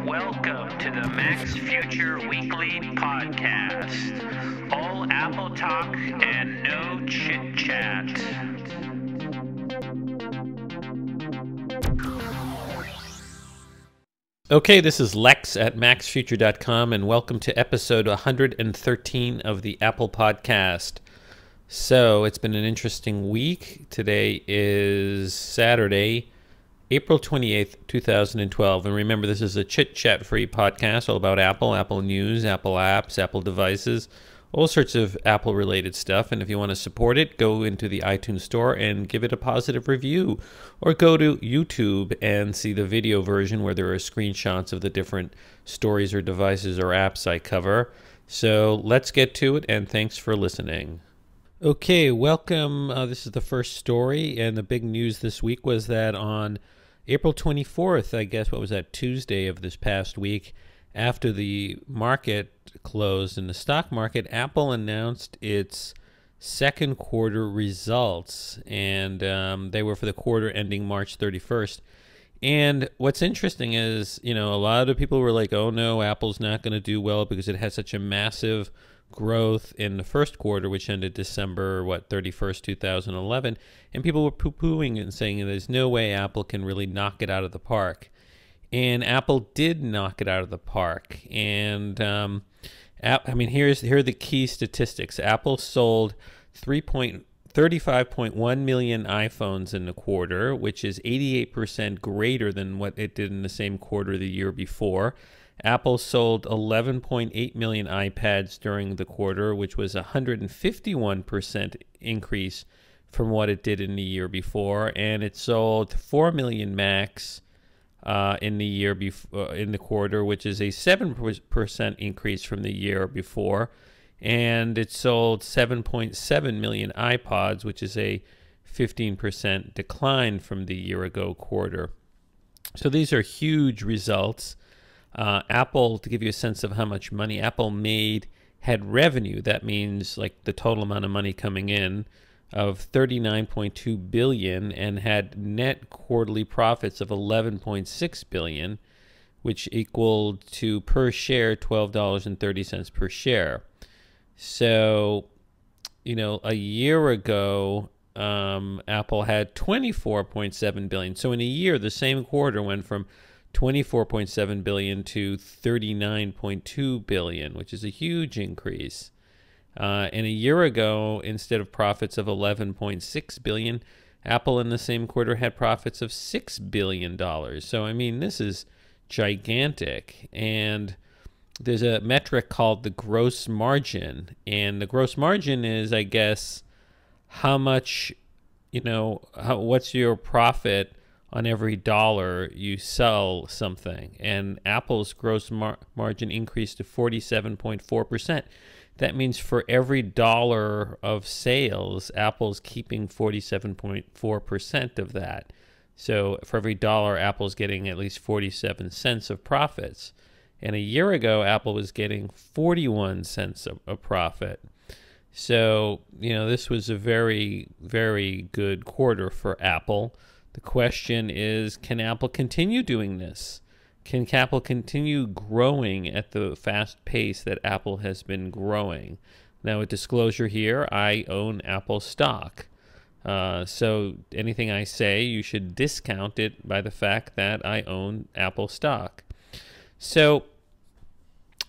Welcome to the Mac's Future Weekly Podcast. All Apple talk and no chit chat. Okay, this is Lex at Mac'sFuture.com, and welcome to episode 113 of the Apple Podcast. So, it's been an interesting week. Today is Saturday, April 28th, 2012. And remember, this is a chit-chat-free podcast all about Apple, Apple news, Apple apps, Apple devices, all sorts of Apple-related stuff. And if you want to support it, go into the iTunes Store and give it a positive review. Or go to YouTube and see the video version where there are screenshots of the different stories or devices or apps I cover. So let's get to it, and thanks for listening. Okay, welcome. This is the first story, and the big news this week was that on April 24th, I guess, what was that, Tuesday of this past week, after the market closed in the stock market, Apple announced its second quarter results, and they were for the quarter ending March 31st. And what's interesting is, a lot of people were like, oh no, Apple's not going to do well because it had such a massive growth in the first quarter, which ended December 31st, 2011, and people were poo-pooing and saying there's no way Apple can really knock it out of the park. And Apple did knock it out of the park. And here are the key statistics. Apple sold 35.1 million iPhones in the quarter, which is 88% greater than what it did in the same quarter the year before. Apple sold 11.8 million iPads during the quarter, which was a 151% increase from what it did in the year before, and it sold 4 million Macs in the quarter, which is a 7% increase from the year before, and it sold 7.7 million iPods, which is a 15% decline from the year ago quarter. So these are huge results. Apple, to give you a sense of how much money Apple had revenue, that means like the total amount of money coming in, of $39.2 billion, and had net quarterly profits of $11.6 billion, which equaled to per share $12.30 per share. So, a year ago, Apple had $24.7 billion. So in a year, the same quarter went from $24.7 billion to $39.2 billion, which is a huge increase. And a year ago, instead of profits of $11.6 billion, Apple in the same quarter had profits of $6 billion. So, this is gigantic. And there's a metric called the gross margin. And the gross margin is, I guess, how much, what's your profit on every dollar you sell something. And Apple's gross margin increased to 47.4%. That means for every dollar of sales, Apple's keeping 47.4% of that. So for every dollar, Apple's getting at least 47 cents of profits. And a year ago, Apple was getting 41 cents of profit. So, this was a very, very good quarter for Apple. The question is, can Apple continue doing this? Can Apple continue growing at the fast pace that Apple has been growing? Now, a disclosure here, I own Apple stock. So anything I say, you should discount it by the fact that I own Apple stock. So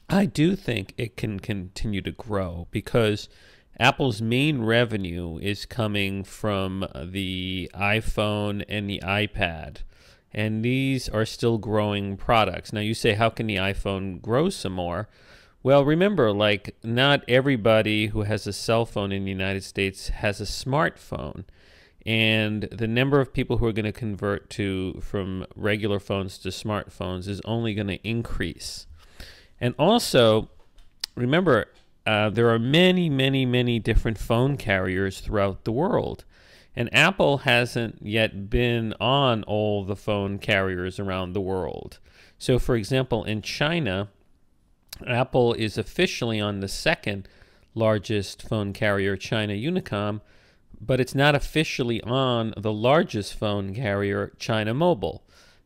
I do think it can continue to grow because Apple's main revenue is coming from the iPhone and the iPad, and these are still growing products. Now you say, how can the iPhone grow some more? Well, remember, not everybody who has a cell phone in the United States has a smartphone, and the number of people who are going to convert from regular phones to smartphones is only going to increase. And also, remember, there are many, many, many different phone carriers throughout the world. And Apple hasn't yet been on all the phone carriers around the world. So, for example, in China, Apple is officially on the second largest phone carrier, China Unicom, but it's not officially on the largest phone carrier, China Mobile.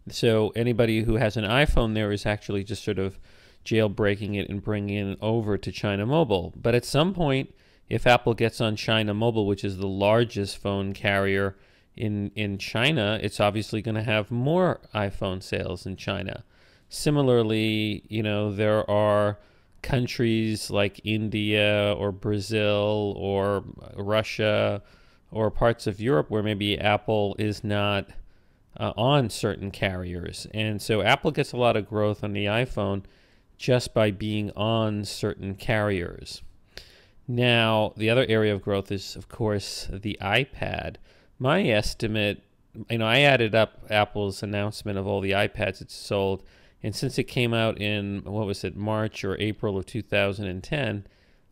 So anybody who has an iPhone there is actually just sort of jailbreaking it and bringing it over to China Mobile. But at some point, if Apple gets on China Mobile, which is the largest phone carrier in China, it's obviously going to have more iPhone sales in China. Similarly, there are countries like India or Brazil or Russia or parts of Europe where maybe Apple is not on certain carriers. And so Apple gets a lot of growth on the iPhone just by being on certain carriers. Now, the other area of growth is, of course, the iPad. My estimate, I added up Apple's announcement of all the iPads it's sold, and since it came out in, March or April of 2010,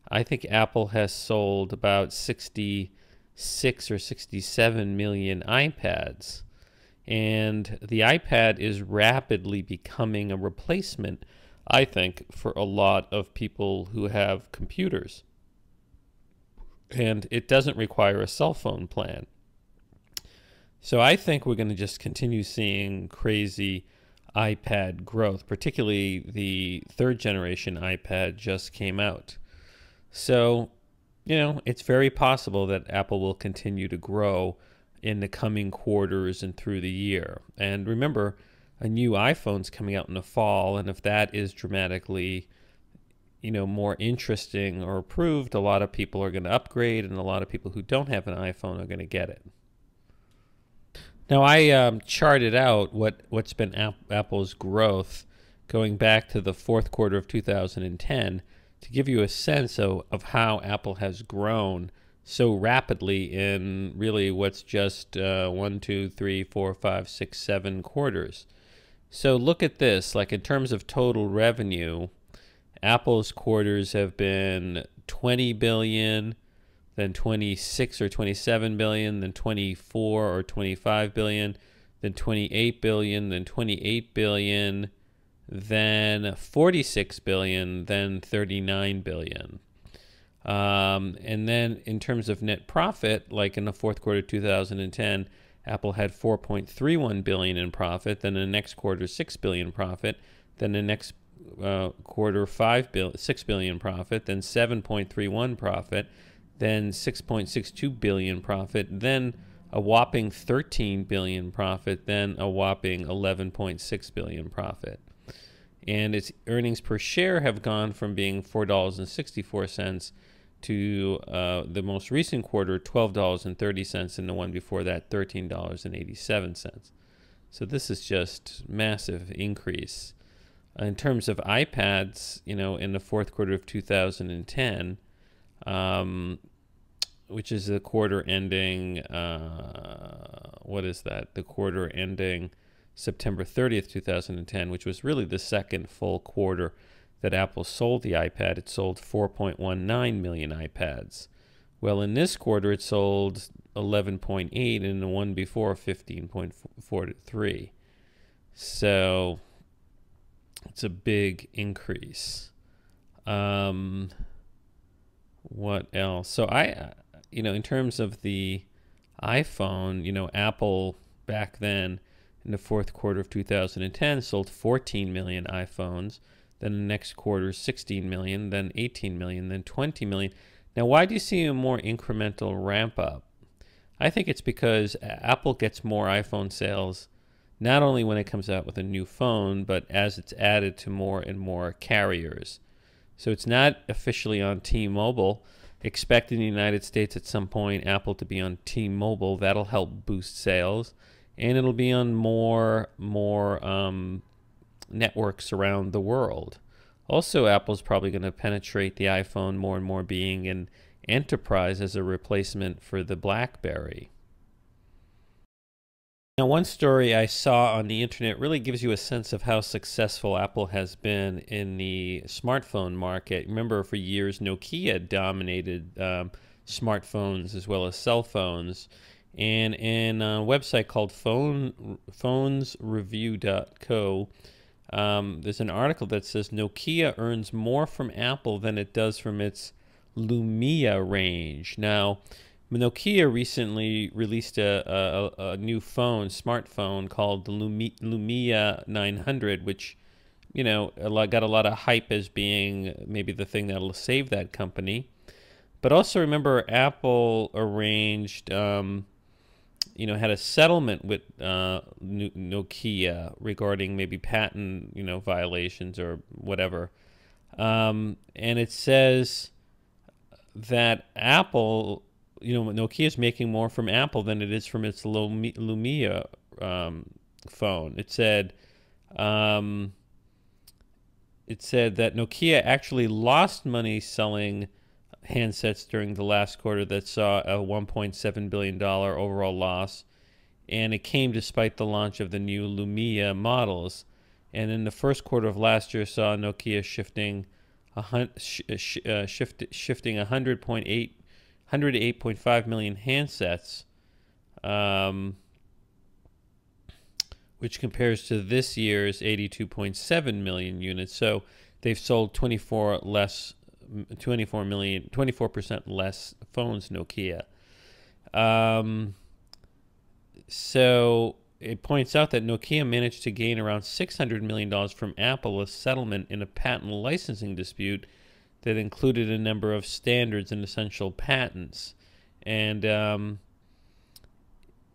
I think Apple has sold about 66 or 67 million iPads. And the iPad is rapidly becoming a replacement, I think, for a lot of people who have computers. And it doesn't require a cell phone plan. So I think we're going to just continue seeing crazy iPad growth, particularly the third generation iPad just came out. So, it's very possible that Apple will continue to grow in the coming quarters and through the year. And remember, a new iPhone's coming out in the fall, and if that is dramatically more interesting or approved, a lot of people are going to upgrade, and a lot of people who don't have an iPhone are going to get it. Now, I charted out what's been Apple's growth going back to the fourth quarter of 2010 to give you a sense of how Apple has grown so rapidly in really what's just 1, 2, 3, 4, 5, 6, 7 quarters. So look at this. Like in terms of total revenue, Apple's quarters have been 20 billion, then 26 or 27 billion, then 24 or 25 billion, then 28 billion, then 28 billion, then 46 billion, then 39 billion. And then in terms of net profit, like in the fourth quarter of 2010, Apple had 4.31 billion in profit, then the next quarter 6 billion profit, then the next quarter 6 billion profit, then 7.31 profit, then 6.62 billion profit, then a whopping 13 billion profit, then a whopping 11.6 billion profit. And its earnings per share have gone from being $4.64 to the most recent quarter, $12.30, and the one before that, $13.87. So this is just massive increase. In terms of iPads, in the fourth quarter of 2010, which is the quarter ending, the quarter ending September 30th, 2010, which was really the second full quarter that Apple sold the iPad. It sold 4.19 million iPads. Well, in this quarter, it sold 11.8, and the one before 15.43. So it's a big increase. What else? So in terms of the iPhone, Apple back then in the fourth quarter of 2010 sold 14 million iPhones. Then the next quarter, 16 million, then 18 million, then 20 million. Now, why do you see a more incremental ramp up? I think it's because Apple gets more iPhone sales not only when it comes out with a new phone, but as it's added to more and more carriers. So it's not officially on T-Mobile. Expect in the United States at some point Apple to be on T-Mobile. That'll help boost sales. And it'll be on more networks around the world. Also, Apple's probably going to penetrate the iPhone more and more, being an enterprise as a replacement for the BlackBerry. Now, one story I saw on the internet really gives you a sense of how successful Apple has been in the smartphone market. Remember, for years, Nokia dominated smartphones as well as cell phones. And in a website called phonesreview.co, there's an article that says Nokia earns more from Apple than it does from its Lumia range. Now, Nokia recently released a new smartphone called the Lumia 900, which, got a lot of hype as being maybe the thing that'll save that company. But also remember, Apple arranged, had a settlement with Nokia regarding maybe patent, violations or whatever. And it says that Apple, Nokia is making more from Apple than it is from its Lumia phone. It said that Nokia actually lost money selling handsets during the last quarter that saw a $1.7 billion overall loss, and it came despite the launch of the new Lumia models. And in the first quarter of last year saw Nokia shifting 108.5 million handsets, which compares to this year's 82.7 million units. So they've sold 24% less phones, Nokia. So it points out that Nokia managed to gain around $600 million from Apple, a settlement in a patent licensing dispute that included a number of standards and essential patents. And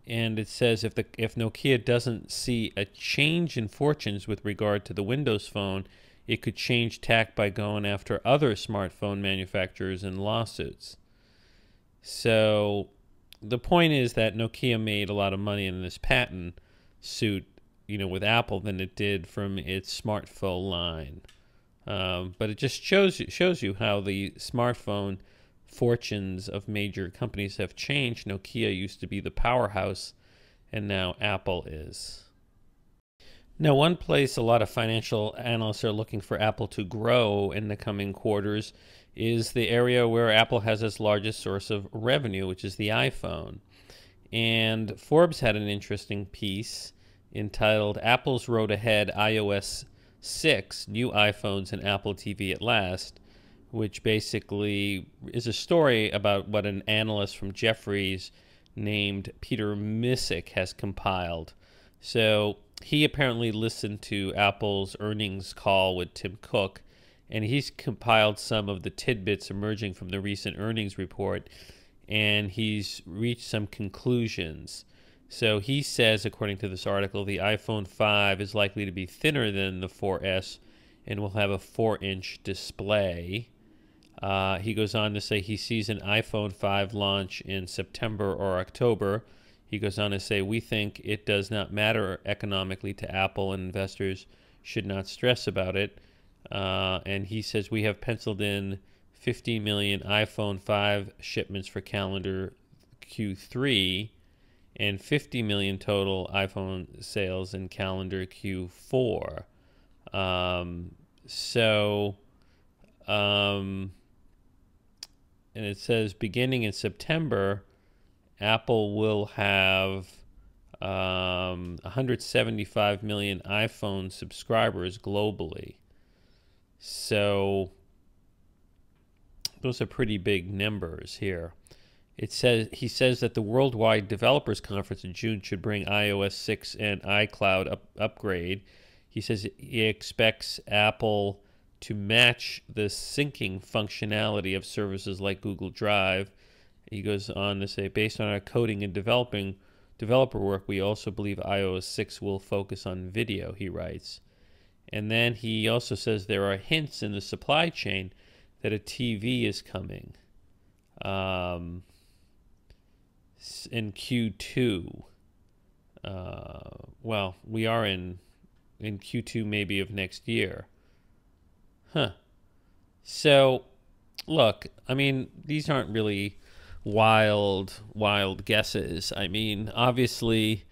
it says if Nokia doesn't see a change in fortunes with regard to the Windows Phone, it could change tack by going after other smartphone manufacturers in lawsuits. So the point is that Nokia made a lot of money in this patent suit, with Apple than it did from its smartphone line. But it just shows you how the smartphone fortunes of major companies have changed. Nokia used to be the powerhouse, and now Apple is. Now, one place a lot of financial analysts are looking for Apple to grow in the coming quarters is the area where Apple has its largest source of revenue, which is the iPhone. And Forbes had an interesting piece entitled Apple's Road Ahead, iOS 6, New iPhones and Apple TV at Last, which basically is a story about what an analyst from Jefferies named Peter Missick has compiled. So he apparently listened to Apple's earnings call with Tim Cook, and he's compiled some of the tidbits emerging from the recent earnings report, and he's reached some conclusions. So he says, according to this article, the iPhone 5 is likely to be thinner than the 4S and will have a 4-inch display. He goes on to say he sees an iPhone 5 launch in September or October. He goes on to say, we think it does not matter economically to Apple and investors should not stress about it. And he says we have penciled in 50 million iPhone 5 shipments for calendar Q3 and 50 million total iPhone sales in calendar Q4. And it says beginning in September, Apple will have 175 million iPhone subscribers globally. So those are pretty big numbers here. He says that the Worldwide Developers Conference in June should bring iOS 6 and iCloud upgrade. He says he expects Apple to match the syncing functionality of services like Google Drive. He goes on to say, based on our coding and developer work, we also believe iOS 6 will focus on video, he writes. And then he also says there are hints in the supply chain that a TV is coming in Q2. Well, we are in Q2 maybe of next year. So, look, I mean, these aren't really wild guesses. I mean, obviously,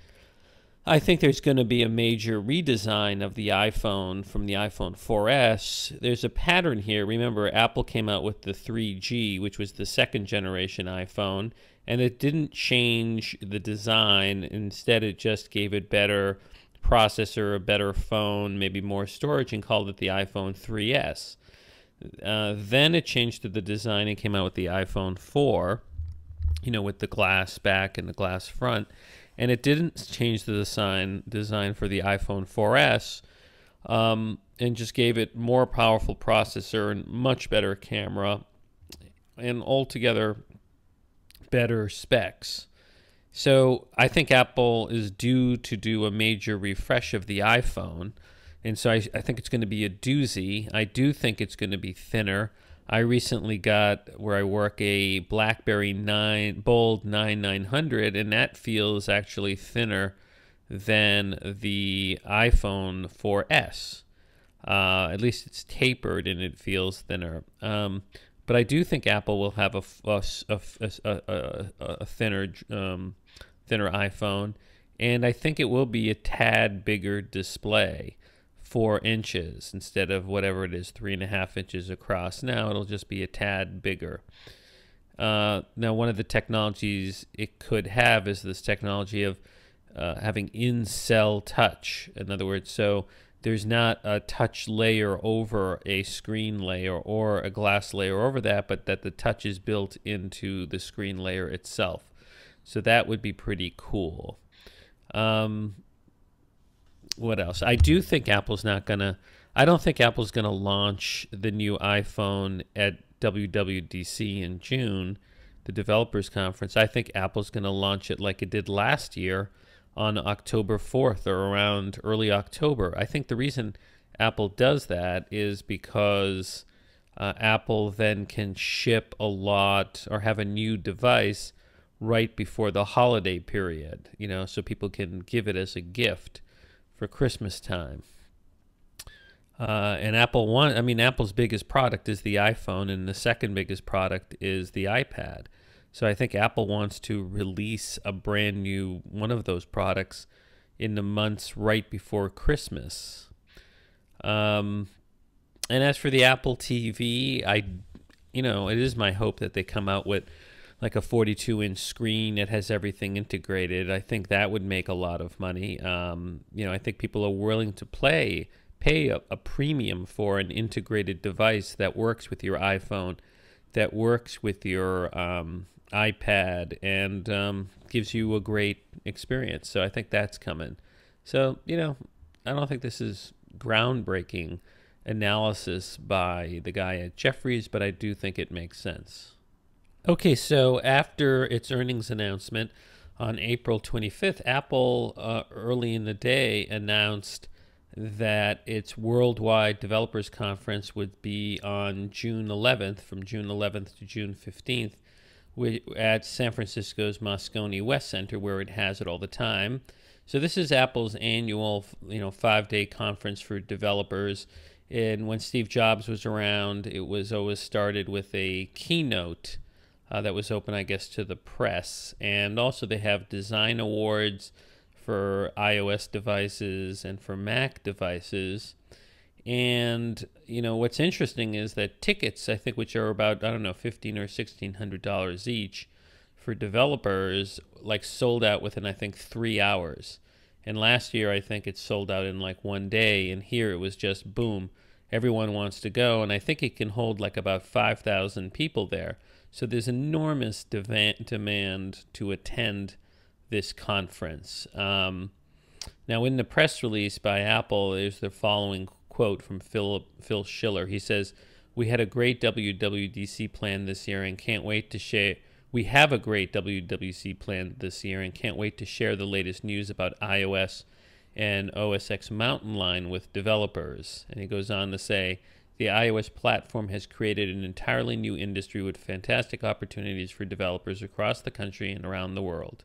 I think there's going to be a major redesign of the iPhone from the iPhone 4S. There's a pattern here. Remember, Apple came out with the 3G, which was the second generation iPhone, and it didn't change the design. Instead, it just gave it better processor, a better phone, maybe more storage, and called it the iPhone 3S. Then it changed to the design and came out with the iPhone 4. with the glass back and the glass front. And it didn't change the design for the iPhone 4S, and just gave it more powerful processor and much better camera and altogether better specs. So I think Apple is due to do a major refresh of the iPhone. And so I think it's going to be a doozy. I do think it's going to be thinner. I recently got, where I work, a BlackBerry Bold 9900, and that feels actually thinner than the iPhone 4S. At least it's tapered and it feels thinner. But I do think Apple will have a thinner iPhone, and I think it will be a tad bigger display. 4 inches instead of whatever it is, 3.5 inches across. Now it'll just be a tad bigger. Now, one of the technologies it could have is this technology of having in-cell touch. In other words, so there's not a touch layer over a screen layer or a glass layer over that, but that the touch is built into the screen layer itself. So that would be pretty cool. What else? I do think Apple's not going to... I don't think Apple's going to launch the new iPhone at WWDC in June, the developers conference. I think Apple's going to launch it like it did last year on October 4th or around early October. I think the reason Apple does that is because Apple then can ship a lot or have a new device right before the holiday period, so people can give it as a gift for Christmas time. And Apple's biggest product is the iPhone, and the second biggest product is the iPad. So I think Apple wants to release a brand new one of those products in the months right before Christmas. And as for the Apple TV, it is my hope that they come out with like a 42-inch screen that has everything integrated. I think that would make a lot of money. I think people are willing to pay a premium for an integrated device that works with your iPhone, that works with your iPad, and gives you a great experience. So I think that's coming. So, I don't think this is groundbreaking analysis by the guy at Jefferies, but I do think it makes sense. Okay, so after its earnings announcement on April 25th, Apple early in the day announced that its worldwide developers conference would be on June 11th, from June 11th to June 15th, at San Francisco's Moscone West Center, where it has it all the time. So this is Apple's annual, 5-day conference for developers. And when Steve Jobs was around, it was always started with a keynote that was open, I guess, to the press. And also they have design awards for iOS devices and for Mac devices. And, what's interesting is that tickets, I think, which are about, $1,500 or $1,600 each for developers, sold out within, I think, 3 hours. And last year, I think it sold out in 1 day. And here it was just boom. Everyone wants to go. And I think it can hold about 5,000 people there. So there's enormous demand to attend this conference. Now, in the press release by Apple, there's the following quote from Phil Schiller. He says, "We had a great WWDC plan this year and can't wait to share. We have a great WWDC plan this year and can't wait to share the latest news about iOS and OS X Mountain Lion with developers." And he goes on to say, "The iOS platform has created an entirely new industry with fantastic opportunities for developers across the country and around the world."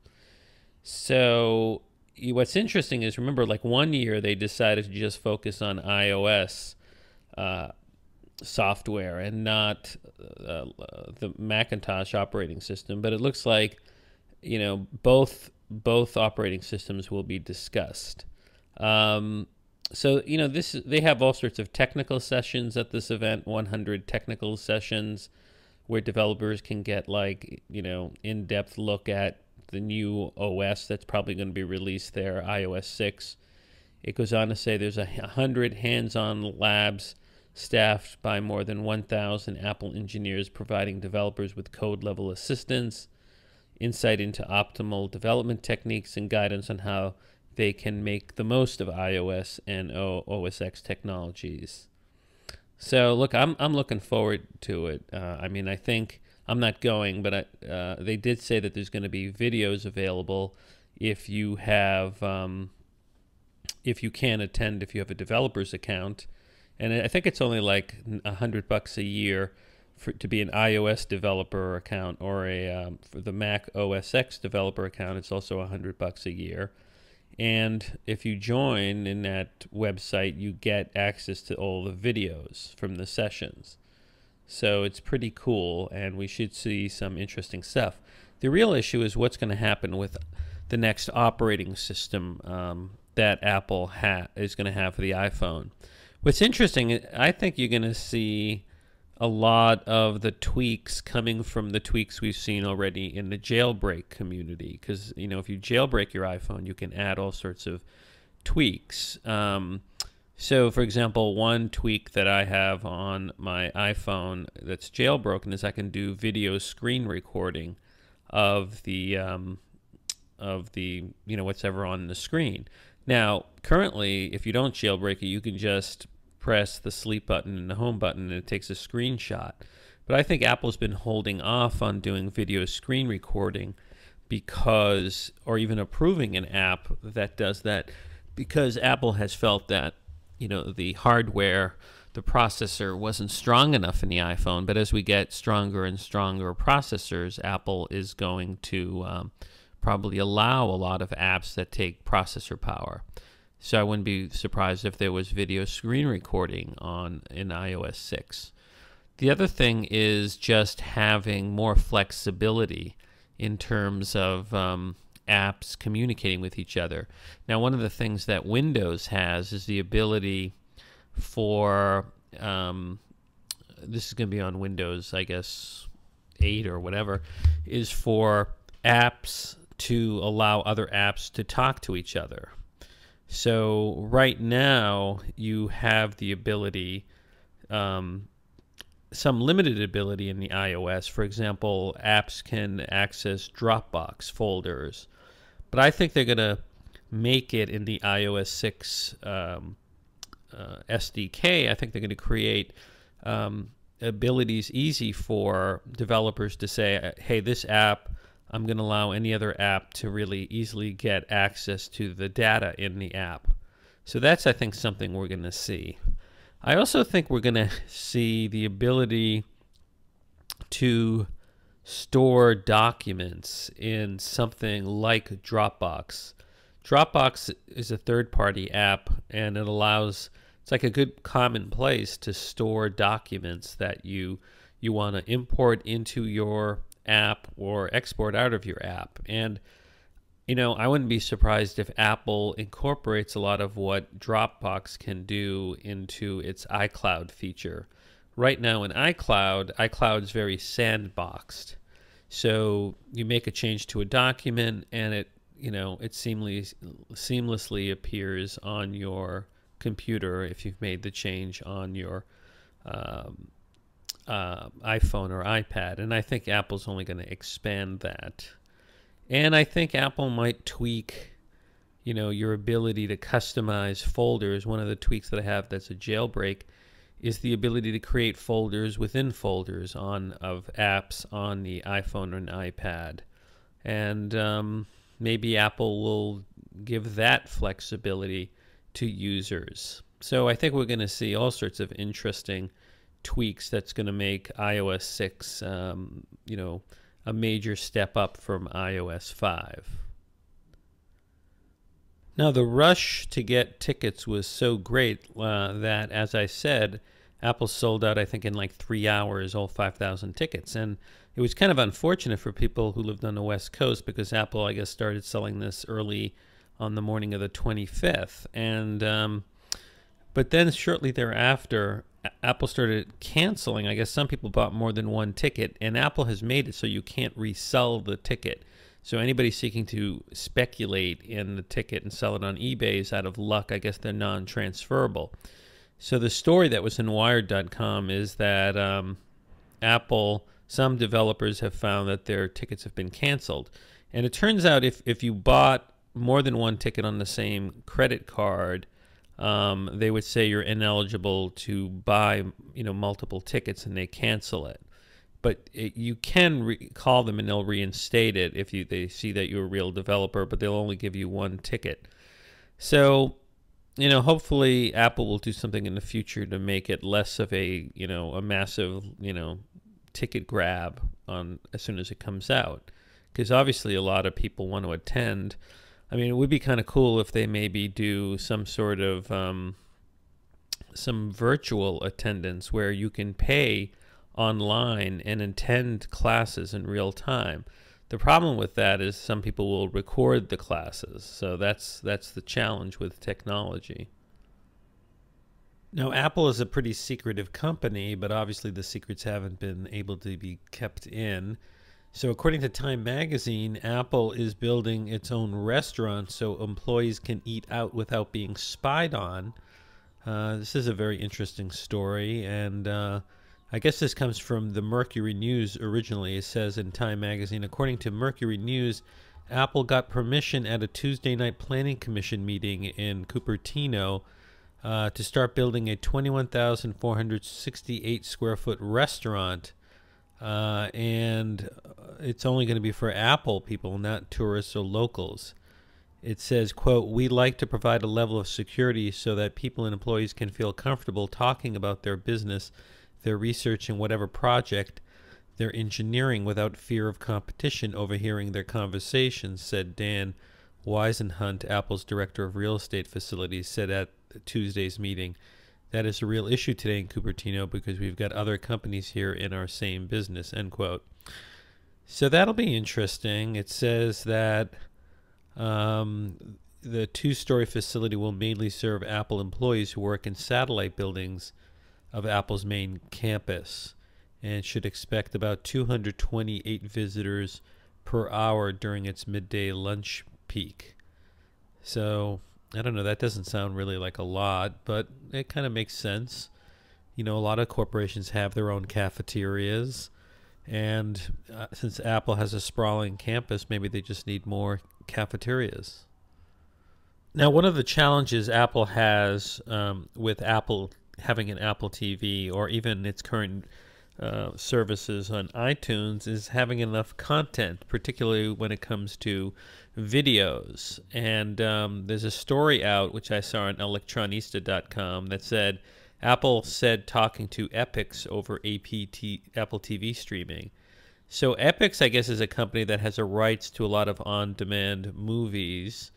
So what's interesting is, remember, 1 year they decided to just focus on iOS software and not the Macintosh operating system. But it looks like, both operating systems will be discussed. So, they have all sorts of technical sessions at this event, 100 technical sessions where developers can get in-depth look at the new OS that's probably going to be released there, iOS 6. It goes on to say there's 100 hands-on labs staffed by more than 1,000 Apple engineers providing developers with code-level assistance. insight into optimal development techniques and guidance on how they can make the most of iOS and OS X technologies. So look, I'm looking forward to it. I mean, I think I'm not going, but they did say that there's going to be videos available if you have if you can attend, if you have a developer's account. And I think it's only like $100 a year to be an iOS developer account, or for the Mac OS X developer account, it's also $100 a year. And if you join in that website, you get access to all the videos from the sessions. So it's pretty cool, and we should see some interesting stuff. The real issue is what's going to happen with the next operating system that Apple is going to have for the iPhone. What's interesting, I think you're going to see a lot of the tweaks coming from the tweaks we've seen already in the jailbreak community. Because, you know, if you jailbreak your iPhone, you can add all sorts of tweaks. So, for example, one tweak that I have on my iPhone that's jailbroken is I can do video screen recording of the you know, whatever on the screen. Now, currently, if you don't jailbreak it, you can just press the sleep button and the home button and it takes a screenshot. But I think Apple's been holding off on doing video screen recording because, or even approving an app that does that, because Apple has felt that, you know, the hardware, the processor wasn't strong enough in the iPhone. But as we get stronger and stronger processors, Apple is going to probably allow a lot of apps that take processor power. So I wouldn't be surprised if there was video screen recording in iOS 6. The other thing is just having more flexibility in terms of apps communicating with each other. Now, one of the things that Windows has is the ability for, this is going to be on Windows, I guess, 8 or whatever, is for apps to allow other apps to talk to each other. So right now you have the ability, some limited ability in the iOS. For example, apps can access Dropbox folders. But I think they're going to make it in the iOS 6 SDK. I think they're going to create abilities easy for developers to say, hey, this app, I'm going to allow any other app to really easily get access to the data in the app. So that's, I think, something we're going to see. I also think we're going to see the ability to store documents in something like Dropbox. Dropbox is a third-party app, and it allows, it's like a good common place to store documents that you want to import into your app or export out of your app. And, you know, I wouldn't be surprised if Apple incorporates a lot of what Dropbox can do into its iCloud feature. Right now in iCloud is very sandboxed. So you make a change to a document and it, you know, it seamlessly appears on your computer if you've made the change on your iPhone or iPad. And I think Apple's only going to expand that. And I think Apple might tweak, you know, your ability to customize folders. One of the tweaks that I have that's a jailbreak is the ability to create folders within folders of apps on the iPhone or an iPad. And maybe Apple will give that flexibility to users. So I think we're going to see all sorts of interesting tweaks that's going to make iOS 6, you know, a major step up from iOS 5. Now, the rush to get tickets was so great that, as I said, Apple sold out, I think, in like 3 hours, all 5,000 tickets. And it was kind of unfortunate for people who lived on the West Coast because Apple, I guess, started selling this early on the morning of the 25th. And but then shortly thereafter, Apple started canceling. I guess some people bought more than one ticket, and Apple has made it so you can't resell the ticket. So anybody seeking to speculate in the ticket and sell it on eBay is out of luck. I guess they're non-transferable. So the story that was in Wired.com is that Apple some developers have found that their tickets have been canceled. And it turns out if you bought more than one ticket on the same credit card, they would say you're ineligible to buy, multiple tickets, and they cancel it. But you can call them and they'll reinstate it if they see that you're a real developer, but they'll only give you one ticket. So, hopefully Apple will do something in the future to make it less of a massive, ticket grab as soon as it comes out. Because obviously a lot of people want to attend. I mean, it would be kind of cool if they maybe do some sort of some virtual attendance where you can pay online and attend classes in real time. The problem with that is some people will record the classes, so that's the challenge with technology. Now, Apple is a pretty secretive company, but obviously the secrets haven't been able to be kept in. So according to Time magazine, Apple is building its own restaurant so employees can eat out without being spied on. This is a very interesting story, and I guess this comes from the Mercury News originally. It says in Time magazine, according to Mercury News, Apple got permission at a Tuesday night planning commission meeting in Cupertino to start building a 21,468 square foot restaurant. And it's only going to be for Apple people, not tourists or locals. It says, quote, "We like to provide a level of security so that people and employees can feel comfortable talking about their business, their research, and whatever project they're engineering without fear of competition overhearing their conversations," said Dan Weisenhunt, Apple's director of real estate facilities, said at Tuesday's meeting. "That is a real issue today in Cupertino because we've got other companies here in our same business," end quote. So that'll be interesting. It says that the two-story facility will mainly serve Apple employees who work in satellite buildings of Apple's main campus and should expect about 228 visitors per hour during its midday lunch peak. So I don't know, that doesn't sound really like a lot, but it kind of makes sense. A lot of corporations have their own cafeterias, and since Apple has a sprawling campus, maybe they just need more cafeterias. Now, one of the challenges Apple has with Apple having an Apple TV or even its current services on iTunes is having enough content, particularly when it comes to videos. And there's a story out, which I saw on electronista.com, that said Apple said talking to Epix over Apple TV streaming. So Epix, I guess, is a company that has the rights to a lot of on-demand movies.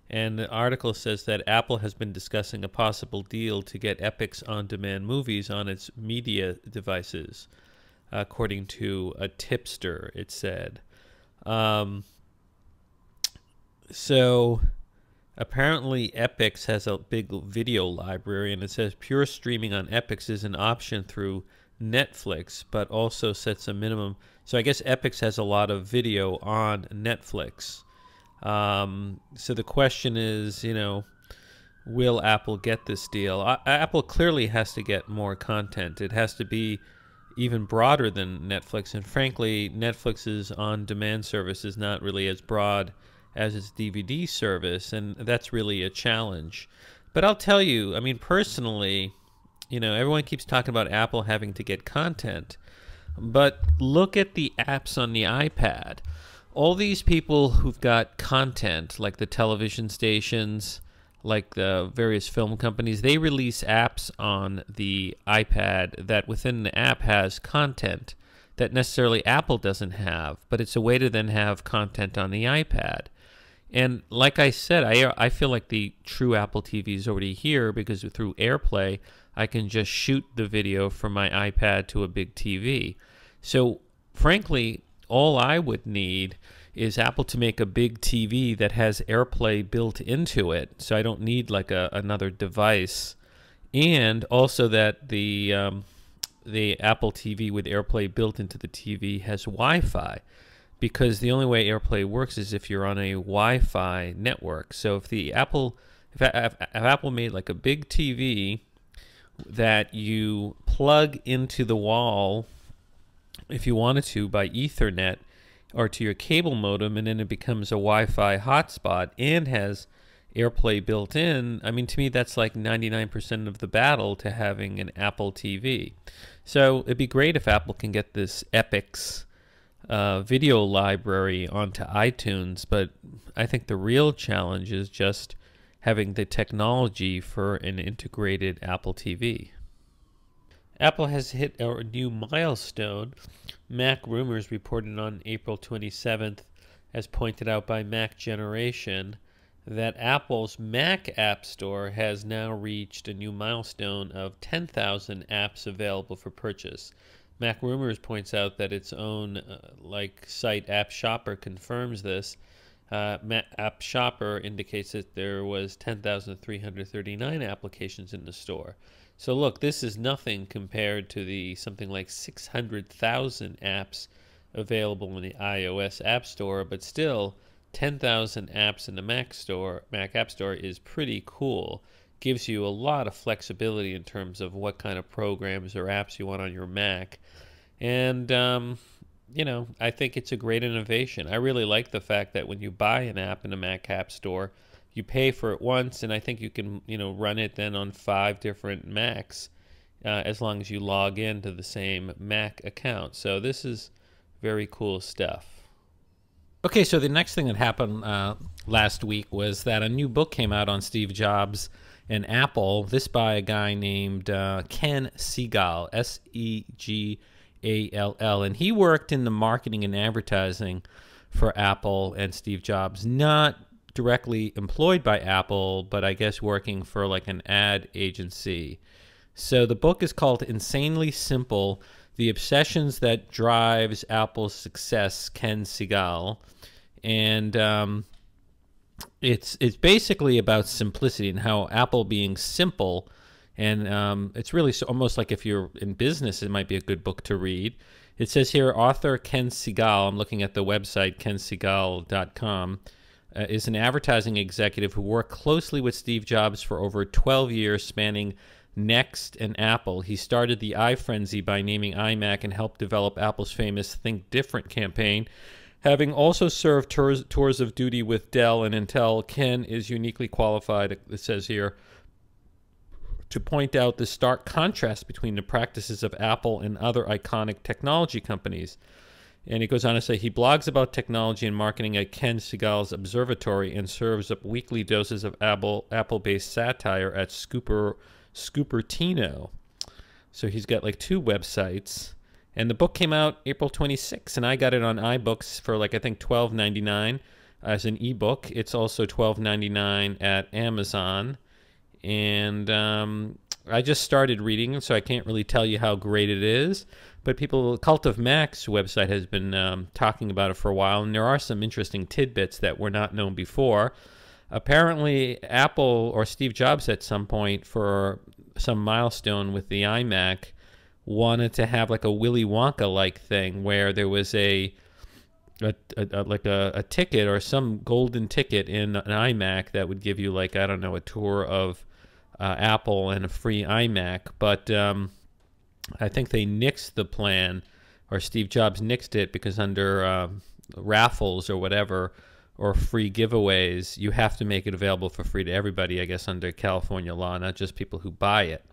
And the article says that Apple has been discussing a possible deal to get Epix on-demand movies on its media devices, according to a tipster, it said. So apparently Epix has a big video library, and it says pure streaming on Epix is an option through Netflix, but also sets a minimum. So I guess Epix has a lot of video on Netflix. So the question is, will Apple get this deal? Apple clearly has to get more content. It has to be even broader than Netflix. And frankly, Netflix's on-demand service is not really as broad as its DVD service, and that's really a challenge. But I'll tell you, I mean, personally, everyone keeps talking about Apple having to get content, but look at the apps on the iPad. All these people who've got content, like the television stations, like the various film companies, they release apps on the iPad that within the app has content that necessarily Apple doesn't have, but it's a way to then have content on the iPad. And like I said, I feel like the true Apple TV is already here because through AirPlay, I can just shoot the video from my iPad to a big TV. So frankly, all I would need is Apple to make a big TV that has AirPlay built into it, so I don't need like another device, and also that the Apple TV with AirPlay built into the TV has Wi-Fi, because the only way AirPlay works is if you're on a Wi-Fi network. So if Apple made like a big TV that you plug into the wall if you wanted to, by Ethernet or to your cable modem, and then it becomes a Wi-Fi hotspot and has AirPlay built in. I mean, to me, that's like 99% of the battle to having an Apple TV. So it'd be great if Apple can get this Epix video library onto iTunes, but I think the real challenge is just having the technology for an integrated Apple TV. Apple has hit a new milestone. MacRumors reported on April 27th, as pointed out by Mac Generation, that Apple's Mac App Store has now reached a new milestone of 10,000 apps available for purchase. MacRumors points out that its own site App Shopper confirms this. App Shopper indicates that there was 10,339 applications in the store. So look, this is nothing compared to the something like 600,000 apps available in the iOS App Store, but still 10,000 apps in the Mac App Store is pretty cool. Gives you a lot of flexibility in terms of what kind of programs or apps you want on your Mac. And, you know, I think it's a great innovation. I really like the fact that when you buy an app in the Mac App Store, you pay for it once, and I think you can, run it then on 5 different Macs as long as you log into the same Mac account. So this is very cool stuff. Okay, so the next thing that happened last week was that a new book came out on Steve Jobs and Apple, this by a guy named Ken Segall, Segall, and he worked in the marketing and advertising for Apple and Steve Jobs, not directly employed by Apple, but I guess working for like an ad agency. So the book is called Insanely Simple: The Obsessions That Drives Apple's Success, Ken Segall. And it's basically about simplicity and how Apple being simple, and it's really almost like if you're in business, it might be a good book to read. It says here, author Ken Segall, I'm looking at the website kensegall.com, is an advertising executive who worked closely with Steve Jobs for over 12 years, spanning Next and Apple. He started the iFrenzy by naming iMac and helped develop Apple's famous Think Different campaign. Having also served tours of duty with Dell and Intel, Ken is uniquely qualified, it says here, to point out the stark contrast between the practices of Apple and other iconic technology companies. And he goes on to say he blogs about technology and marketing at Ken Segall's Observatory and serves up weekly doses of Apple-based satire at Scoopertino. So he's got like 2 websites. And the book came out April 26th, and I got it on iBooks for like I think $12.99 as an ebook. It's also $12.99 at Amazon. And I just started reading, so I can't really tell you how great it is. But Cult of Mac's website has been talking about it for a while, and there are some interesting tidbits that were not known before. Apparently, Apple or Steve Jobs at some point for some milestone with the iMac wanted to have like a Willy Wonka-like thing where there was a ticket or some golden ticket in an iMac that would give you like, I don't know, a tour of Apple and a free iMac. But I think they nixed the plan, or Steve Jobs nixed it, because under raffles or whatever, or free giveaways, you have to make it available for free to everybody, I guess, under California law, not just people who buy it.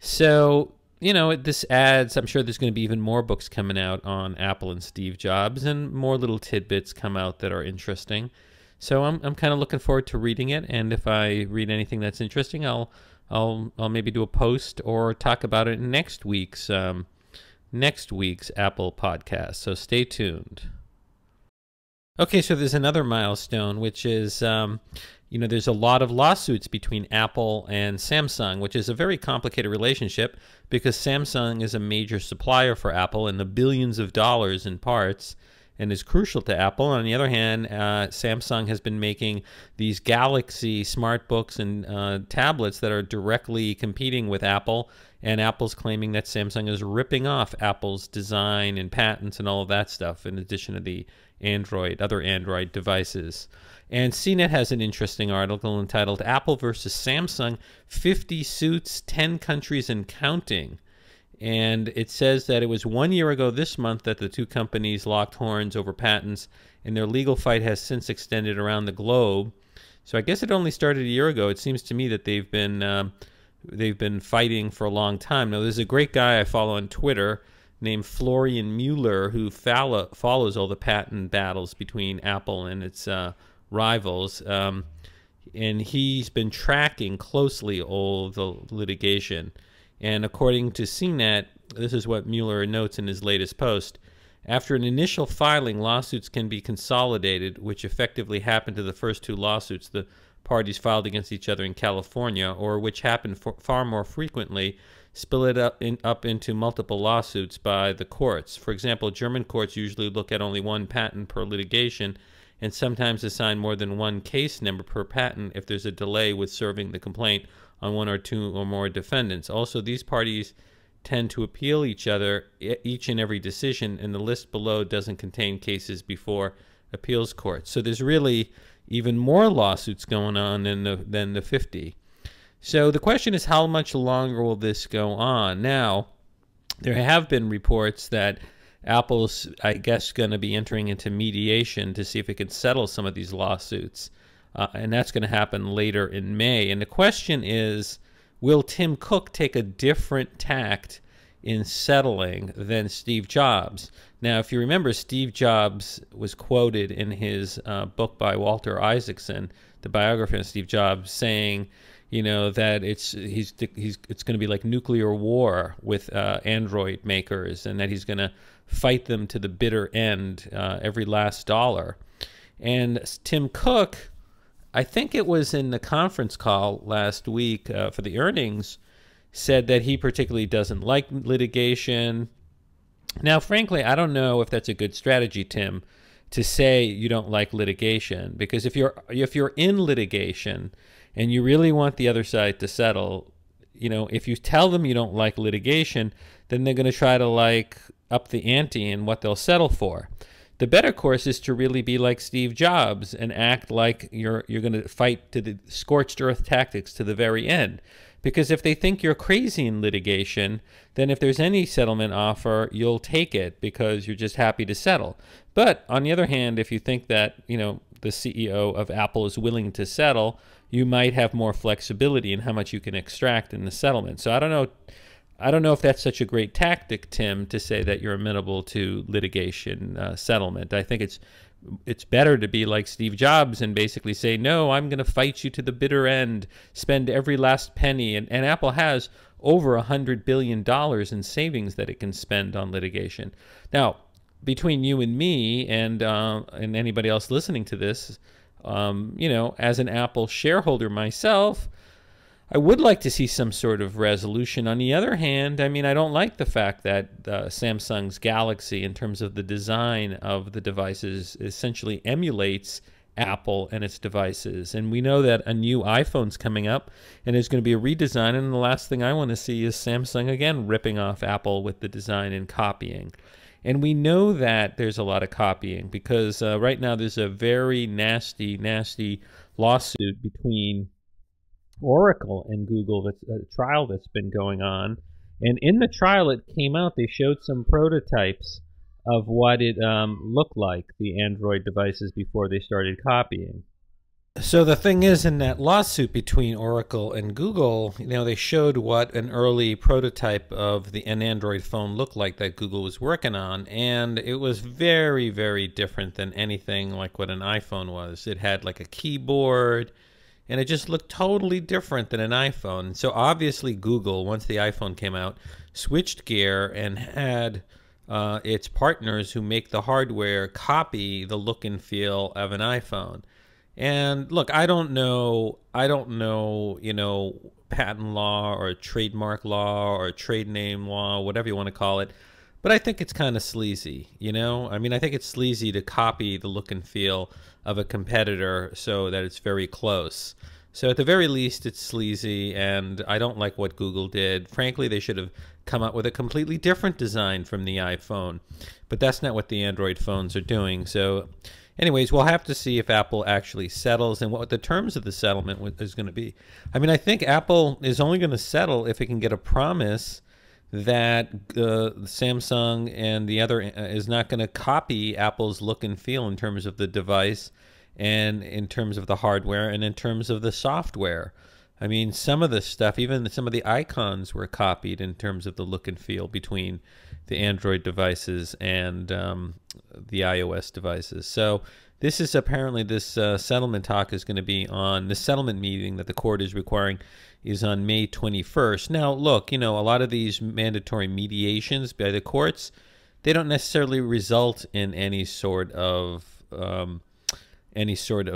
So, this adds, I'm sure there's going to be even more books coming out on Apple and Steve Jobs, and more little tidbits come out that are interesting. So I'm kind of looking forward to reading it, and if I read anything that's interesting, I'll maybe do a post or talk about it in next week's Apple podcast. So stay tuned. Okay, so there's another milestone, which is there's a lot of lawsuits between Apple and Samsung, which is a very complicated relationship because Samsung is a major supplier for Apple in the billions of dollars in parts and is crucial to Apple. On the other hand, Samsung has been making these Galaxy smartbooks and tablets that are directly competing with Apple, and Apple's claiming that Samsung is ripping off Apple's design and patents and all of that stuff, in addition to the other Android devices. And CNET has an interesting article entitled Apple versus Samsung, 50 Suits, 10 Countries and Counting. And it says that it was 1 year ago this month that the two companies locked horns over patents, and their legal fight has since extended around the globe. So I guess it only started a year ago. It seems to me that they've been fighting for a long time. Now, there's a great guy I follow on Twitter named Florian Mueller who follows all the patent battles between Apple and its rivals. And he's been tracking closely all the litigation. And according to CNET, this is what Mueller notes in his latest post. After an initial filing, lawsuits can be consolidated, which effectively happened to the first two lawsuits the parties filed against each other in California, or which happened far more frequently, split up into multiple lawsuits by the courts. For example, German courts usually look at only one patent per litigation and sometimes assign more than one case number per patent if there's a delay with serving the complaint on one or two or more defendants. Also, these parties tend to appeal each and every decision, and the list below doesn't contain cases before appeals courts. So there's really even more lawsuits going on than the 50. So the question is, how much longer will this go on? Now, there have been reports that Apple's, I guess, going to be entering into mediation to see if it can settle some of these lawsuits. And that's going to happen later in May. And the question is, will Tim Cook take a different tact in settling than Steve Jobs? Now, if you remember, Steve Jobs was quoted in his book by Walter Isaacson, the biography of Steve Jobs, saying, you know, that it's going to be like nuclear war with Android makers, and that he's going to fight them to the bitter end, every last dollar. And Tim Cook, I think it was in the conference call last week for the earnings, said that he particularly doesn't like litigation. Now, frankly, I don't know if that's a good strategy, Tim, to say you don't like litigation, because if you're in litigation and you really want the other side to settle, you know, if you tell them you don't like litigation, then they're going to try to like up the ante in what they'll settle for. The better course is to really be like Steve Jobs and act like you're going to fight to the scorched earth tactics to the very end. Because if they think you're crazy in litigation, then if there's any settlement offer, you'll take it because you're just happy to settle. But on the other hand, if you think that, you know, the CEO of Apple is willing to settle, you might have more flexibility in how much you can extract in the settlement. So I don't know if that's such a great tactic, Tim, to say that you're amenable to litigation settlement. I think it's better to be like Steve Jobs and basically say, no, I'm going to fight you to the bitter end, spend every last penny. And Apple has over $100 billion in savings that it can spend on litigation. Now, between you and me and anybody else listening to this, you know, as an Apple shareholder myself, I would like to see some sort of resolution. On the other hand, I mean, I don't like the fact that Samsung's Galaxy, in terms of the design of the devices, essentially emulates Apple and its devices. And we know that a new iPhone's coming up, and there's going to be a redesign, and the last thing I want to see is Samsung again ripping off Apple with the design and copying. And we know that there's a lot of copying because right now there's a very nasty, nasty lawsuit between Oracle and Google. That's a trial that's been going on, and in the trial it came out, they showed some prototypes of what it looked like, the Android devices, before they started copying. So the thing is, in that lawsuit between Oracle and Google, you know, they showed what an early prototype of an Android phone looked like that Google was working on, and it was very, very different than anything like what an iPhone was. It had like a keyboard, and it just looked totally different than an iPhone. So obviously Google, once the iPhone came out, switched gear and had its partners who make the hardware copy the look and feel of an iPhone. And look, I don't know, you know, patent law or trademark law or trade name law, whatever you want to call it, but I think it's kind of sleazy, you know? I mean, I think it's sleazy to copy the look and feel of a competitor so that it's very close. So at the very least, it's sleazy, and I don't like what Google did. Frankly, they should have come up with a completely different design from the iPhone, but that's not what the Android phones are doing. So anyways, we'll have to see if Apple actually settles and what the terms of the settlement is going to be. I mean, I think Apple is only going to settle if it can get a promise that Samsung and the other is not going to copy Apple's look and feel in terms of the device and in terms of the hardware and in terms of the software. I mean, some of the stuff, even some of the icons were copied in terms of the look and feel between the Android devices and the iOS devices. So this is apparently, this settlement talk is going to be on, the settlement meeting that the court is requiring is on May 21st. Now, look, you know, a lot of these mandatory mediations by the courts, they don't necessarily result in any sort of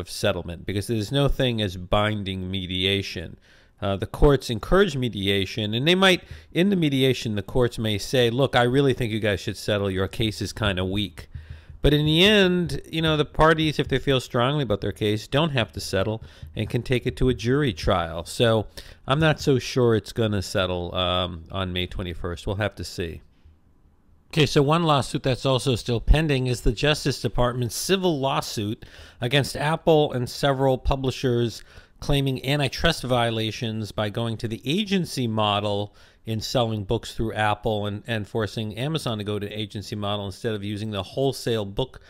settlement, because there's no thing as binding mediation. The courts encourage mediation, and they might, in the mediation, the courts may say, look, I really think you guys should settle. Your case is kind of weak. But in the end, you know, the parties, if they feel strongly about their case, don't have to settle and can take it to a jury trial. So I'm not so sure it's going to settle on May 21st. We'll have to see. Okay, so one lawsuit that's also still pending is the Justice Department's civil lawsuit against Apple and several publishers claiming antitrust violations by going to the agency model in selling books through Apple and forcing Amazon to go to agency model instead of using the wholesale book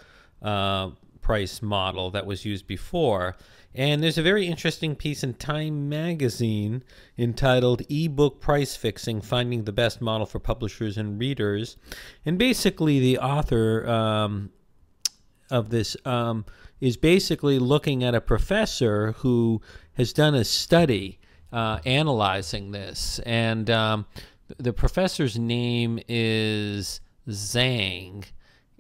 price model that was used before. And there's a very interesting piece in Time magazine entitled "Ebook Price Fixing: Finding the Best Model for Publishers and Readers." And basically the author of this is basically looking at a professor who has done a study analyzing this. And the professor's name is Zhang.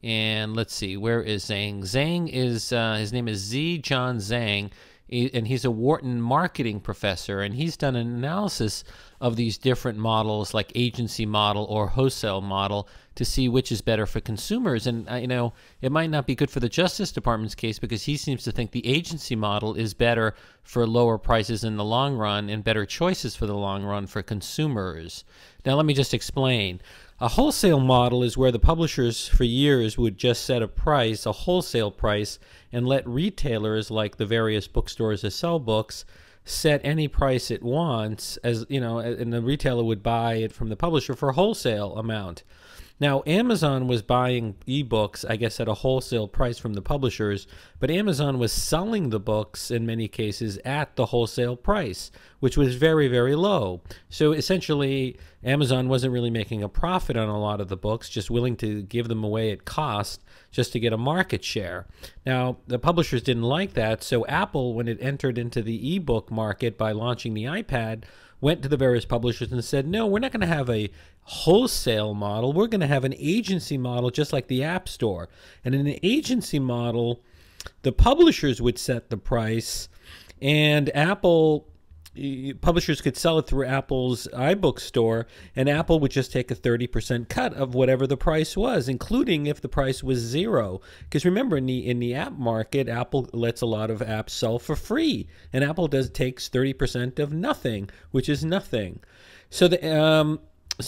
And let's see, where is Zhang? Zhang is, his name is Z. John Zhang, and he's a Wharton marketing professor, and he's done an analysis of these different models, like agency model or wholesale model, to see which is better for consumers. And, you know, it might not be good for the Justice Department's case, because he seems to think the agency model is better for lower prices in the long run and better choices for the long run for consumers. Now, let me just explain. A wholesale model is where the publishers for years would just set a price, a wholesale price, and let retailers like the various bookstores that sell books set any price it wants, as you know, and the retailer would buy it from the publisher for a wholesale amount. Now, Amazon was buying ebooks, I guess, at a wholesale price from the publishers, but Amazon was selling the books in many cases at the wholesale price, which was very, very low. So essentially, Amazon wasn't really making a profit on a lot of the books, just willing to give them away at cost just to get a market share. Now, the publishers didn't like that, so Apple, when it entered into the ebook market by launching the iPad, went to the various publishers and said, no, we're not going to have a wholesale model. We're going to have an agency model just like the App Store. And in an agency model, the publishers would set the price, and publishers could sell it through Apple's iBook store, and Apple would just take a 30% cut of whatever the price was, including if the price was zero. Because remember, in the app market, Apple lets a lot of apps sell for free, and Apple takes 30% of nothing, which is nothing. So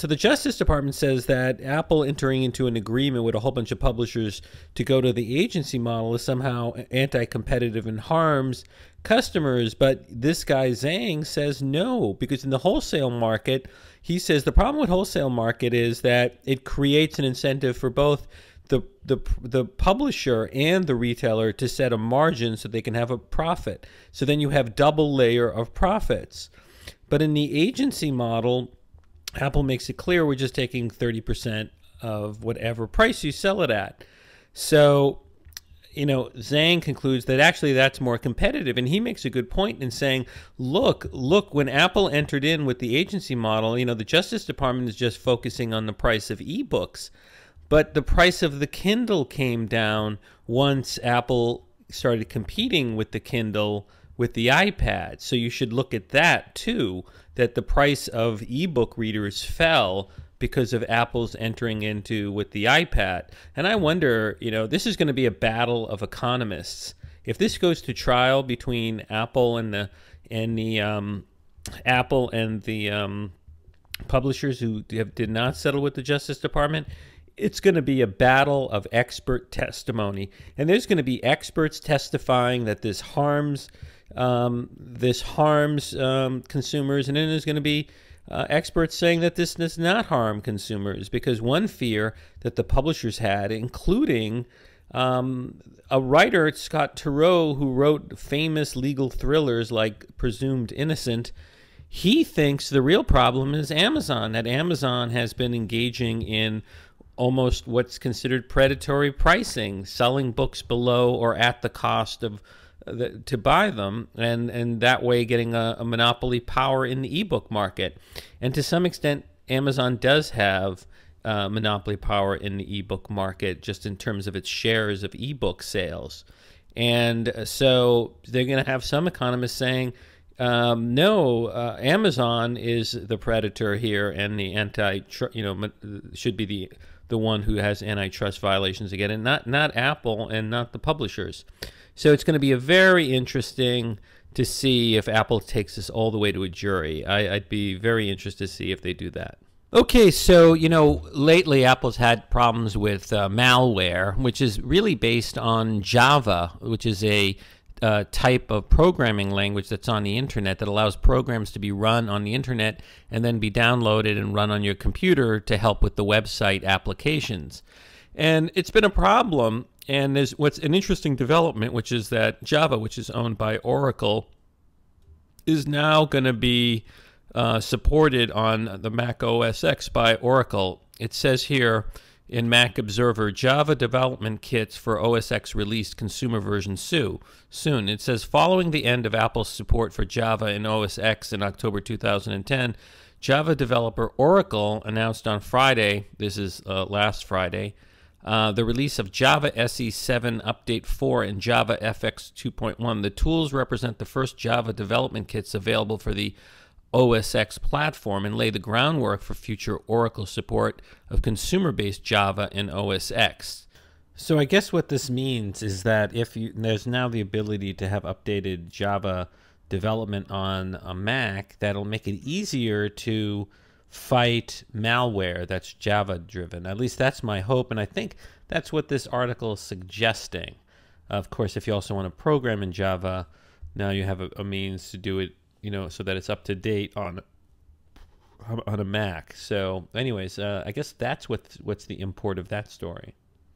the Justice Department says that Apple entering into an agreement with a whole bunch of publishers to go to the agency model is somehow anti-competitive and harms customers. But this guy Zhang says no, because in the wholesale market, he says the problem with wholesale market is that it creates an incentive for both the publisher and the retailer to set a margin so they can have a profit. So then you have double layer of profits. But in the agency model, Apple makes it clear we're just taking 30% of whatever price you sell it at. So, you know, Zhang concludes that actually that's more competitive, and he makes a good point in saying, look, when Apple entered in with the agency model, you know, the Justice Department is just focusing on the price of ebooks, but the price of the Kindle came down once Apple started competing with the Kindle with the iPad. So you should look at that too, that the price of ebook readers fell because of Apple's entering into with the iPad. And I wonder, you know, this is going to be a battle of economists. If this goes to trial between Apple and the publishers who did not settle with the Justice Department, it's going to be a battle of expert testimony. And there's going to be experts testifying that this harms consumers, and then there's going to be experts saying that this does not harm consumers, because one fear that the publishers had, including a writer, Scott Turow, who wrote famous legal thrillers like Presumed Innocent, he thinks the real problem is Amazon, that Amazon has been engaging in almost what's considered predatory pricing, selling books below or at the cost of to buy them, and that way getting a monopoly power in the ebook market. And to some extent, Amazon does have monopoly power in the ebook market, just in terms of its shares of ebook sales. And so they're going to have some economists saying, no, Amazon is the predator here, and the should be the one who has antitrust violations again, and not Apple and not the publishers. So it's going to be a very interesting to see if Apple takes this all the way to a jury. I'd be very interested to see if they do that. Okay, so, lately Apple's had problems with malware, which is really based on Java, which is a type of programming language that's on the internet that allows programs to be run on the internet and then be downloaded and run on your computer to help with the website applications. And it's been a problem, and there's what's an interesting development, which is that Java, which is owned by Oracle, is now going to be supported on the Mac OS X by Oracle. It says here in Mac Observer, Java development kits for OS X released consumer version soon. It says, following the end of Apple's support for Java in OS X in October 2010, Java developer Oracle announced on Friday, this is last Friday, the release of Java SE 7 Update 4 and Java FX 2.1. The tools represent the first Java development kits available for the OS X platform and lay the groundwork for future Oracle support of consumer-based Java in OS X. So I guess what this means is that there's now the ability to have updated Java development on a Mac, that'll make it easier to fight malware that's Java-driven. At least that's my hope, and I think that's what this article is suggesting. Of course, if you also want to program in Java, now you have a means to do it, so that it's up to date on a Mac. So anyways, I guess that's what's the import of that story.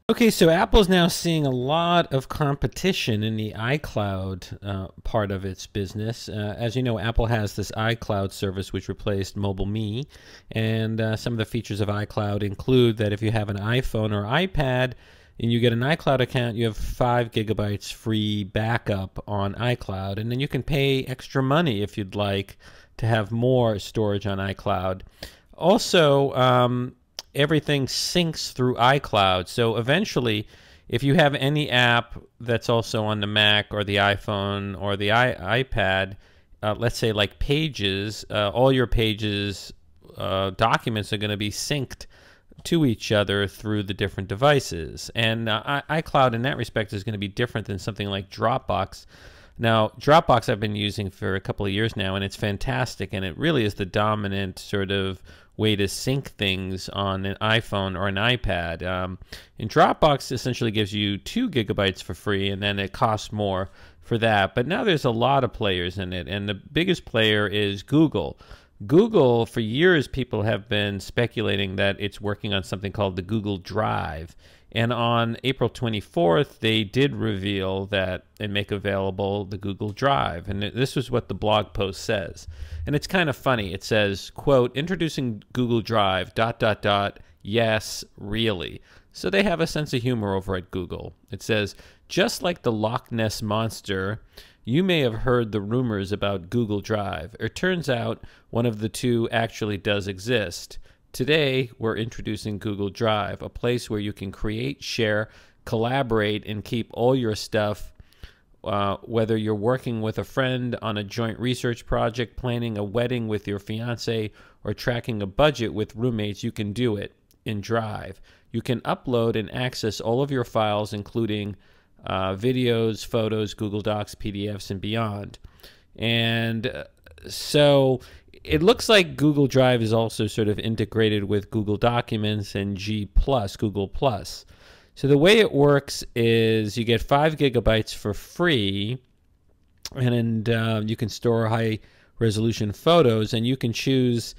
Okay, so Apple's now seeing a lot of competition in the iCloud part of its business. As you know, Apple has this iCloud service which replaced Mobile Me, and some of the features of iCloud include that if you have an iPhone or iPad and you get an iCloud account, you have 5 gigabytes free backup on iCloud, and then you can pay extra money if you'd like to have more storage on iCloud. Also, everything syncs through iCloud, so eventually, if you have any app that's also on the Mac or the iPhone or the iPad, let's say like Pages, all your Pages documents are going to be synced to each other through the different devices. And iCloud in that respect is going to be different than something like Dropbox. Now, Dropbox I've been using for a couple of years now, and it's fantastic, and it really is the dominant sort of way to sync things on an iPhone or an iPad. And Dropbox essentially gives you 2 gigabytes for free, and then it costs more for that. But now there's a lot of players in it, and the biggest player is Google. Google, for years, people have been speculating that it's working on something called the Google Drive. And on April 24th, they did reveal that and make available the Google Drive. And this was what the blog post says. And it's kind of funny. It says, quote, introducing Google Drive, ... yes, really. So they have a sense of humor over at Google. It says, just like the Loch Ness Monster, you may have heard the rumors about Google Drive. It turns out one of the two actually does exist. Today, we're introducing Google Drive, a place where you can create, share, collaborate, and keep all your stuff, whether you're working with a friend on a joint research project, planning a wedding with your fiance, or tracking a budget with roommates, you can do it in Drive. You can upload and access all of your files, including videos, photos, Google Docs, PDFs, and beyond. And so it looks like Google Drive is also sort of integrated with Google Documents and Google+. So the way it works is you get 5 gigabytes for free, and you can store high-resolution photos, and you can choose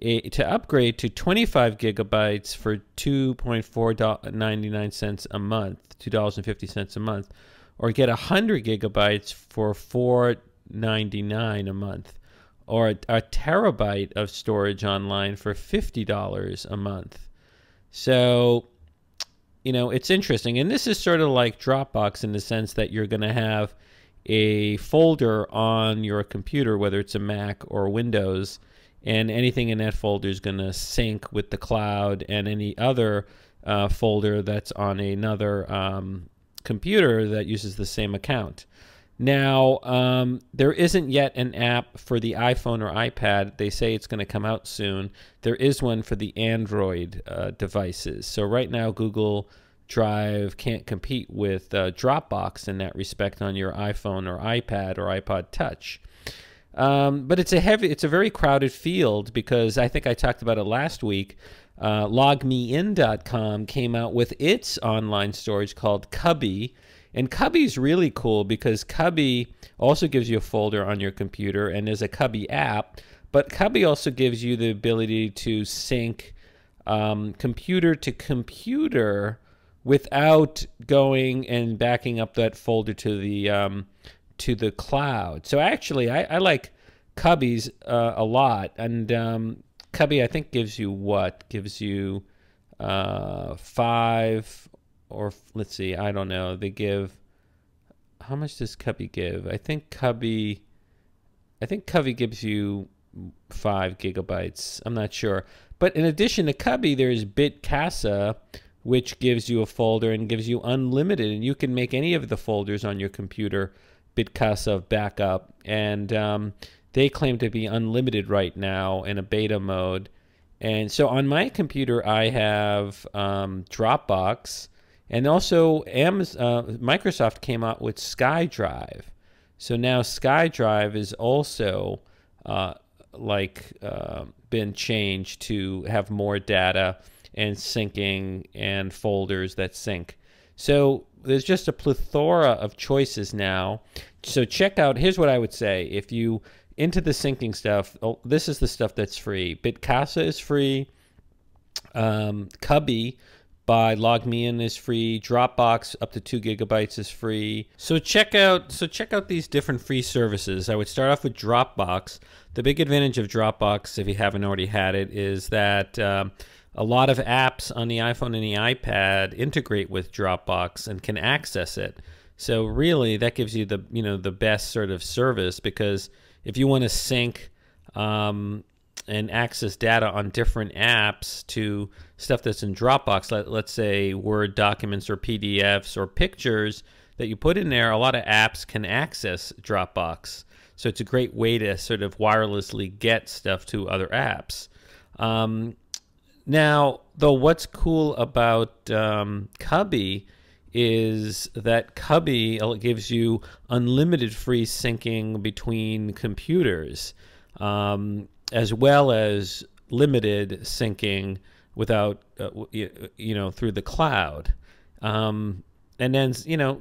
to upgrade to 25 gigabytes for $2.499 a month, $2.50 a month, or get 100 gigabytes for $4.99 a month, or a terabyte of storage online for $50 a month. So, you know, it's interesting. And this is sort of like Dropbox in the sense that you're going to have a folder on your computer, whether it's a Mac or Windows, and anything in that folder is going to sync with the cloud, and any other folder that's on another computer that uses the same account. Now, there isn't yet an app for the iPhone or iPad. They say it's going to come out soon. There is one for the Android devices. So right now, Google Drive can't compete with Dropbox in that respect on your iPhone or iPad or iPod Touch. But it's a very crowded field, because I think I talked about it last week. LogMeIn.com came out with its online storage called Cubby. And Cubby's really cool because Cubby also gives you a folder on your computer, and there's a Cubby app. But Cubby also gives you the ability to sync computer to computer without going and backing up that folder to the cloud. So actually, I like Cubby's a lot. And Cubby, I think, gives you what? Gives you 5, or let's see, I don't know. They give, how much does Cubby give? I think Cubby gives you 5 gigabytes. I'm not sure. But in addition to Cubby, there's Bitcasa, which gives you a folder and gives you unlimited, and you can make any of the folders on your computer Bitcasa backup, and they claim to be unlimited right now in a beta mode. And so on my computer, I have Dropbox, and also Microsoft came out with SkyDrive. So now SkyDrive is also been changed to have more data and syncing and folders that sync. So there's just a plethora of choices now. So check out, here's what I would say. If you into the syncing stuff, this is the stuff that's free. Bitcasa is free. Cubby by LogMeIn is free. Dropbox up to 2 gigabytes is free. So check out these different free services. I would start off with Dropbox. The big advantage of Dropbox, if you haven't already had it, is that a lot of apps on the iPhone and the iPad integrate with Dropbox and can access it. So really, that gives you the best sort of service, because if you want to sync and access data on different apps to stuff that's in Dropbox, let's say Word documents or PDFs or pictures that you put in there, a lot of apps can access Dropbox. So it's a great way to sort of wirelessly get stuff to other apps. Now, though, what's cool about Cubby is that Cubby gives you unlimited free syncing between computers, as well as limited syncing without, through the cloud. And then,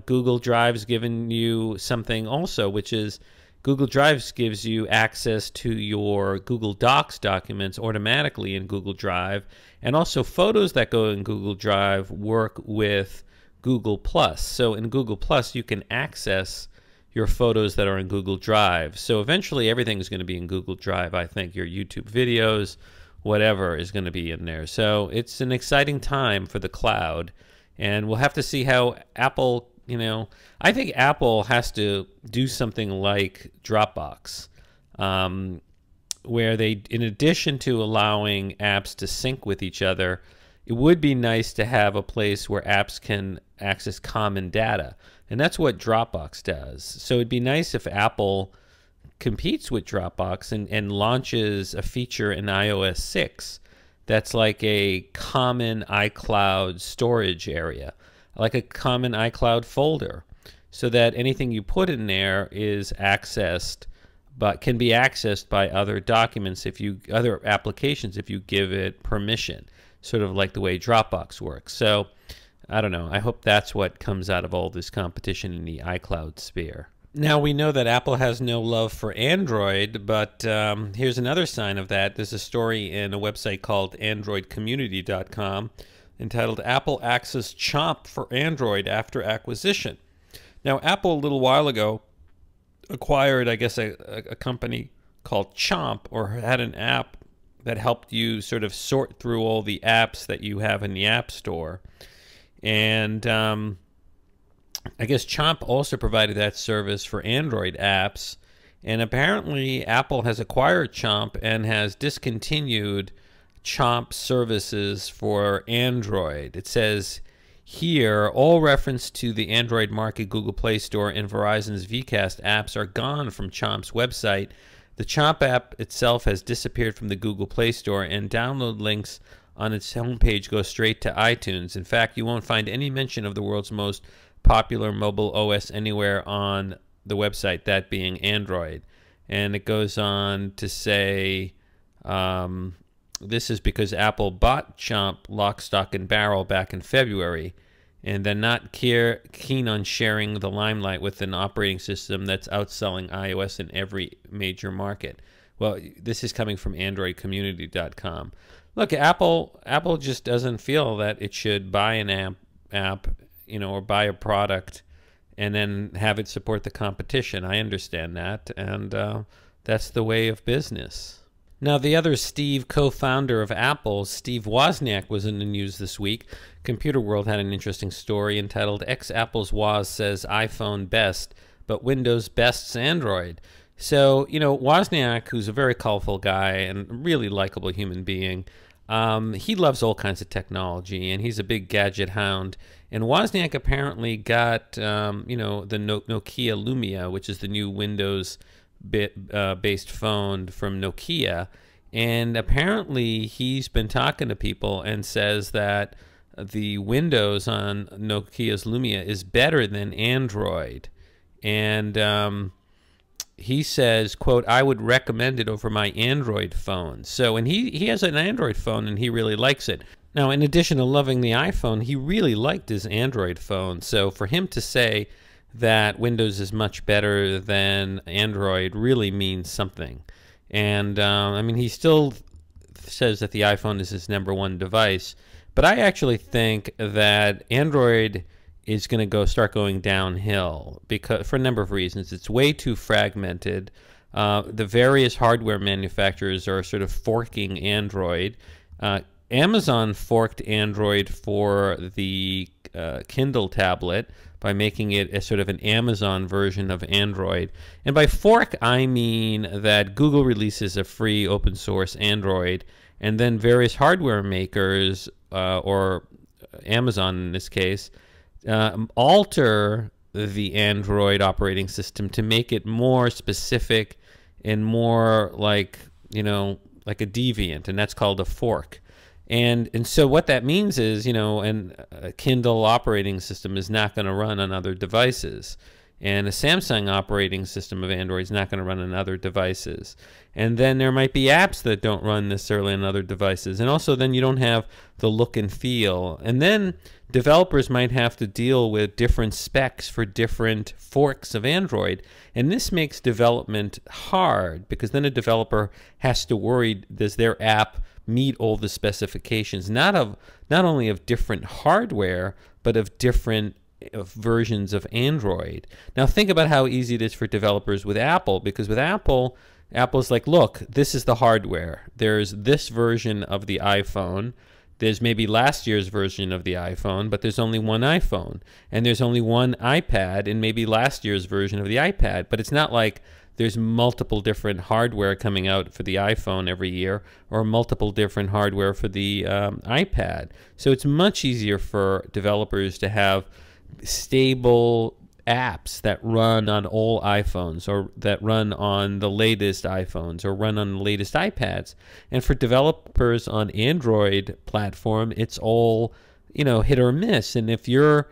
Google Drive's given you something also, which is Google Drive gives you access to your Google Docs documents automatically in Google Drive, and also photos that go in Google Drive work with Google+. So in Google+, you can access your photos that are in Google Drive. So eventually everything is going to be in Google Drive. I think your YouTube videos, whatever, is going to be in there. So it's an exciting time for the cloud, and we'll have to see how Apple, I think Apple has to do something like Dropbox, where they, in addition to allowing apps to sync with each other, it would be nice to have a place where apps can access common data. And that's what Dropbox does. So it'd be nice if Apple competes with Dropbox and launches a feature in iOS 6 that's like a common iCloud storage area, like a common iCloud folder, so that anything you put in there is accessed, but can be accessed by other documents, other applications, if you give it permission, sort of like the way Dropbox works. So I don't know. I hope that's what comes out of all this competition in the iCloud sphere. Now, we know that Apple has no love for Android, but here's another sign of that. There's a story in a website called AndroidCommunity.com entitled Apple Axes Chomp for Android After Acquisition. Now, Apple a little while ago acquired, I guess, a company called Chomp, or had an app that helped you sort of sort through all the apps that you have in the App Store. And I guess Chomp also provided that service for Android apps, and apparently Apple has acquired Chomp and has discontinued Chomp services for Android. It says here, all reference to the Android market, Google Play Store, and Verizon's Vcast apps are gone from Chomp's website. The Chomp app itself has disappeared from the Google Play Store, and download links on its homepage go straight to iTunes. In fact, you won't find any mention of the world's most popular mobile OS anywhere on the website, that being Android. And it goes on to say this is because Apple bought Chomp lock, stock, and barrel back in February, and they're not keen on sharing the limelight with an operating system that's outselling iOS in every major market. Well, this is coming from AndroidCommunity.com. Look, Apple just doesn't feel that it should buy an app, or buy a product and then have it support the competition. I understand that, and that's the way of business. Now, the other Steve, co-founder of Apple, Steve Wozniak, was in the news this week. Computer World had an interesting story entitled Ex-Apple's Woz Says iPhone Best, but Windows Bests Android. So, Wozniak, who's a very colorful guy and a really likable human being, he loves all kinds of technology, and he's a big gadget hound. And Wozniak apparently got, the Nokia Lumia, which is the new Windows-based phone from Nokia. And apparently he's been talking to people and says that the Windows on Nokia's Lumia is better than Android. And he says, quote, I would recommend it over my Android phone. So, and he has an Android phone and he really likes it. Now, in addition to loving the iPhone, he really liked his Android phone. So for him to say that Windows is much better than Android really means something. And he still says that the iPhone is his #1 device. But I actually think that Android is going to start going downhill because for a number of reasons. It's way too fragmented. The various hardware manufacturers are sort of forking Android. Amazon forked Android for the Kindle tablet by making it a sort of an Amazon version of Android. And by fork, I mean that Google releases a free open source Android, and then various hardware makers, or Amazon in this case, alter the Android operating system to make it more specific and more like a deviant, and that's called a fork. And so what that means is, a Kindle operating system is not going to run on other devices. And a Samsung operating system of Android is not going to run on other devices. And then there might be apps that don't run necessarily on other devices. And also then you don't have the look and feel. And then developers might have to deal with different specs for different forks of Android. And this makes development hard because then a developer has to worry, does their app meet all the specifications, not only of different hardware, but of different versions of Android. Now think about how easy it is for developers with Apple, because with Apple's like, look, this is the hardware. There's this version of the iPhone. There's maybe last year's version of the iPhone, but there's only one iPhone. And there's only one iPad and maybe last year's version of the iPad. But it's not like there's multiple different hardware coming out for the iPhone every year or multiple different hardware for the iPad. So it's much easier for developers to have stable apps that run on all iPhones or that run on the latest iPhones or run on the latest iPads. And for developers on Android platform, it's all, hit or miss. And if you're,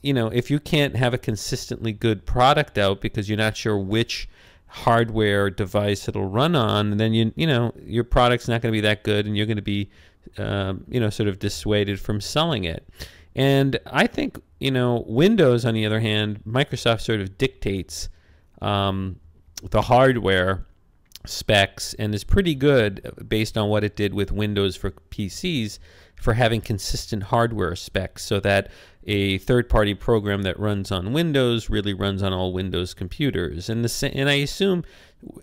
if you can't have a consistently good product out because you're not sure which hardware device it'll run on, then your product's not going to be that good, and you're going to be sort of dissuaded from selling it. And I think Windows, on the other hand, Microsoft sort of dictates the hardware specs and is pretty good based on what it did with Windows for PCs for having consistent hardware specs, so that a third-party program that runs on Windows really runs on all Windows computers. And I assume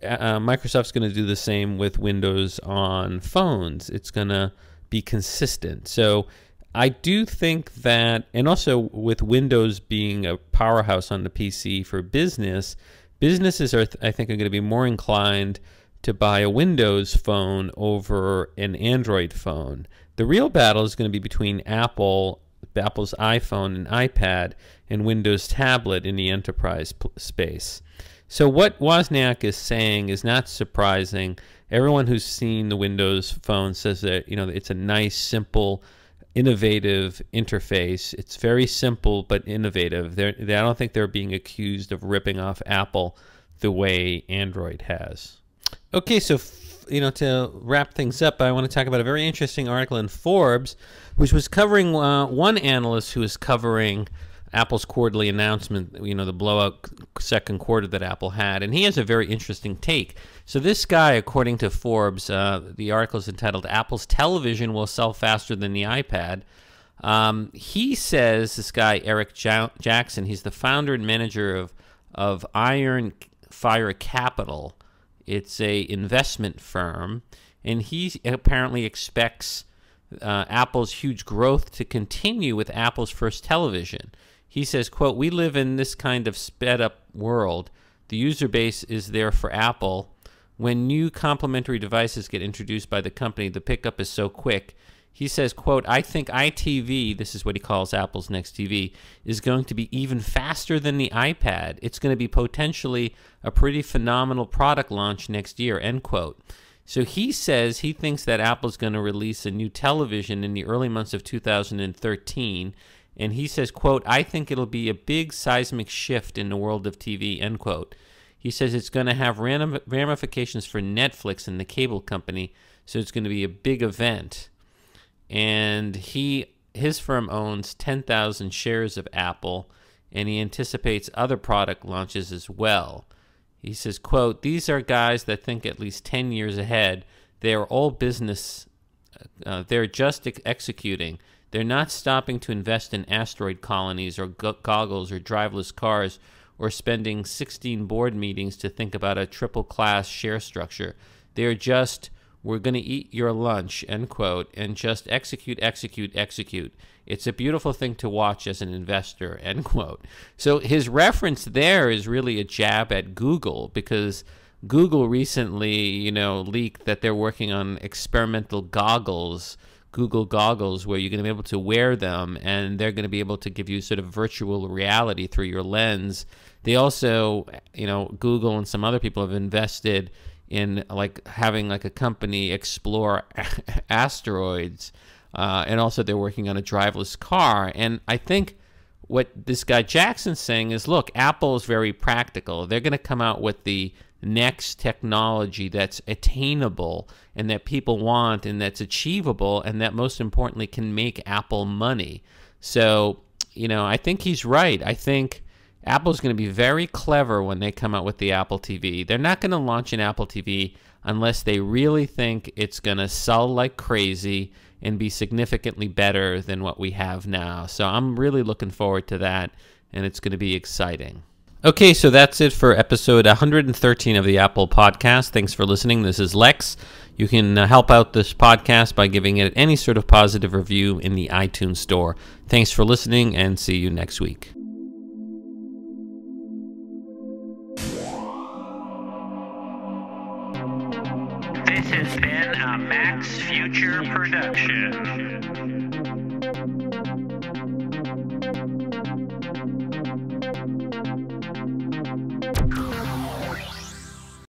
Microsoft's going to do the same with Windows on phones. It's going to be consistent. So I do think that, and also with Windows being a powerhouse on the PC for businesses are, I think, are going to be more inclined to buy a Windows phone over an Android phone. The real battle is going to be between Apple's iPhone and iPad and Windows tablet in the enterprise space. So what Wozniak is saying is not surprising. Everyone who's seen the Windows phone says that, you know, it's a nice, simple, innovative interface. It's very simple but innovative. I don't think they're being accused of ripping off Apple the way Android has. Okay, so to wrap things up, I want to talk about a very interesting article in Forbes, which was covering one analyst who is covering Apple's quarterly announcement, the blowout second quarter that Apple had, and he has a very interesting take. So this guy, according to Forbes, the article is entitled "Apple's Television Will Sell Faster Than the iPad." He says, this guy, Eric Jackson, he's the founder and manager of Iron Fire Capital. It's a investment firm, and he apparently expects Apple's huge growth to continue with Apple's first television. He says, quote, "We live in this kind of sped-up world. The user base is there for Apple. When new complementary devices get introduced by the company, the pickup is so quick." He says, quote, "I think iTV," this is what he calls Apple's next TV, "is going to be even faster than the iPad. It's going to be potentially a pretty phenomenal product launch next year," end quote. So he says he thinks that Apple's going to release a new television in the early months of 2013. And he says, quote, "I think it'll be a big seismic shift in the world of TV," end quote. He says it's going to have ramifications for Netflix and the cable company, so it's going to be a big event. And his firm owns 10,000 shares of Apple, and he anticipates other product launches as well. He says, quote, "These are guys that think at least 10 years ahead. They are all business. They're just executing. They're not stopping to invest in asteroid colonies or goggles or driverless cars or spending 16 board meetings to think about a triple-class share structure. They're just, we're going to eat your lunch," end quote, and just execute, execute, execute. It's a beautiful thing to watch as an investor, end quote. So his reference there is really a jab at Google, because Google recently, leaked that they're working on experimental goggles, Google goggles, where you're going to be able to wear them, and they're going to be able to give you sort of virtual reality through your lens. They also, Google and some other people have invested in having a company explore asteroids, and also they're working on a driverless car. And I think what this guy Jackson's saying is, look, Apple is very practical. They're going to come out with the next technology that's attainable and that people want and that's achievable and that most importantly can make Apple money. So, I think he's right. I think Apple's going to be very clever when they come out with the Apple TV. They're not going to launch an Apple TV unless they really think it's going to sell like crazy and be significantly better than what we have now. So I'm really looking forward to that, and it's going to be exciting. Okay, so that's it for episode 113 of the Apple Podcast. Thanks for listening. This is Lex. You can help out this podcast by giving it any sort of positive review in the iTunes store. Thanks for listening, and see you next week. This has been a Max Future production.